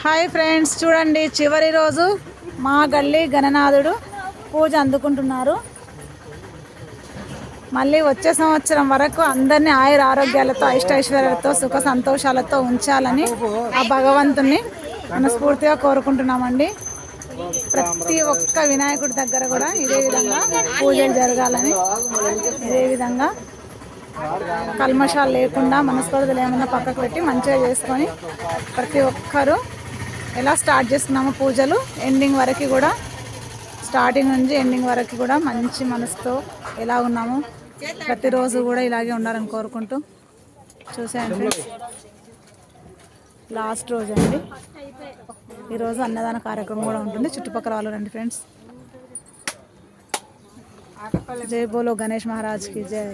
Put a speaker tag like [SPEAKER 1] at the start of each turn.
[SPEAKER 1] Hi friends, చూడండి చివరి రోజు మా గల్లీ గణనాథుడు పూజ అందుకుంటున్నారు. మళ్ళీ వచ్చే సంవత్సరం వరకు అందరినీ ఆయుర ఆరోగ్యాలతో అష్టైశ్వర్యాలతో సుఖ సంతోషాలతో ఉంచాలని ఆ భగవంతుని మనస్ఫూర్తిగా కోరుకుంటున్నామండి. ప్రతి ఒక్క వినాయకుడి దగ్గర కూడా ఇదే విధంగా పూజలు జరగాలని, ఇదే విధంగా కల్మషాలు లేకుండా మనస్పర్ధలు ఏమన్నా పక్కకు పెట్టి మంచిగా చేసుకొని ప్రతి ఒక్కరూ ఎలా స్టార్ట్ చేసుకున్నామో పూజలు ఎండింగ్ వరకు కూడా, స్టార్టింగ్ నుంచి ఎండింగ్ వరకు కూడా మంచి మనసుతో ఎలా ఉన్నామో ప్రతిరోజు కూడా ఇలాగే ఉండాలని కోరుకుంటూ చూసేయండి. లాస్ట్ రోజు అండి ఈరోజు అన్నదాన కార్యక్రమం కూడా ఉంటుంది. చుట్టుపక్కల వాళ్ళు రండి ఫ్రెండ్స్. జై బోలో గణేష్ మహారాజ్కి జై.